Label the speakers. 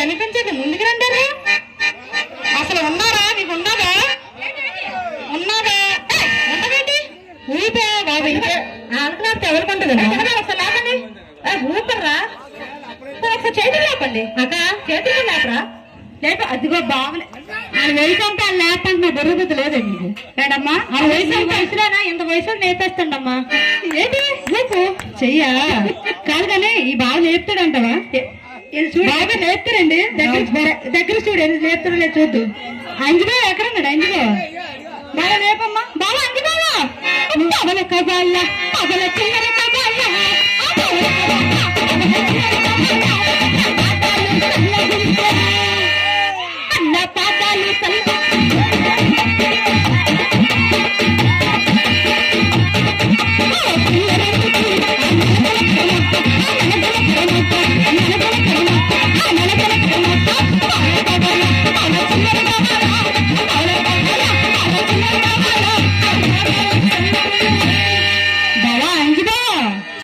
Speaker 1: కనిపించదు, ముందుకు రంటారు. అసలు ఉన్నారా? నీకు ఉన్నదా? ఉన్నదా? ఉండవేంటి? ఊపే బాబు. ఇంకే ఆడకలాడితే ఎవరికి అసలు లేకండి. ఊపర్రా, ఒకసారి చేతులు లేపండి. అక్క చేతులు లేపరా? లేక అదిగో బాగులే. ఆయన వయసు అంటే వాళ్ళు లేపంటే బుర్రబుద్ధి లేదండి నీకు. లేదమ్మా, ఆ వయసులోనా ఇంత వయసులో నేర్పేస్తాడమ్మా. ఏంటి ఊపు చెయ్యా? కాదు కానీ ఈ బాగా నేర్పుతాడంటావా? బాగా నేర్పుతారండి. దగ్గర చూడు, నేర్పుతాడు లేదు చూద్దు. అంజులో ఎక్కడున్నాడు? అంజులో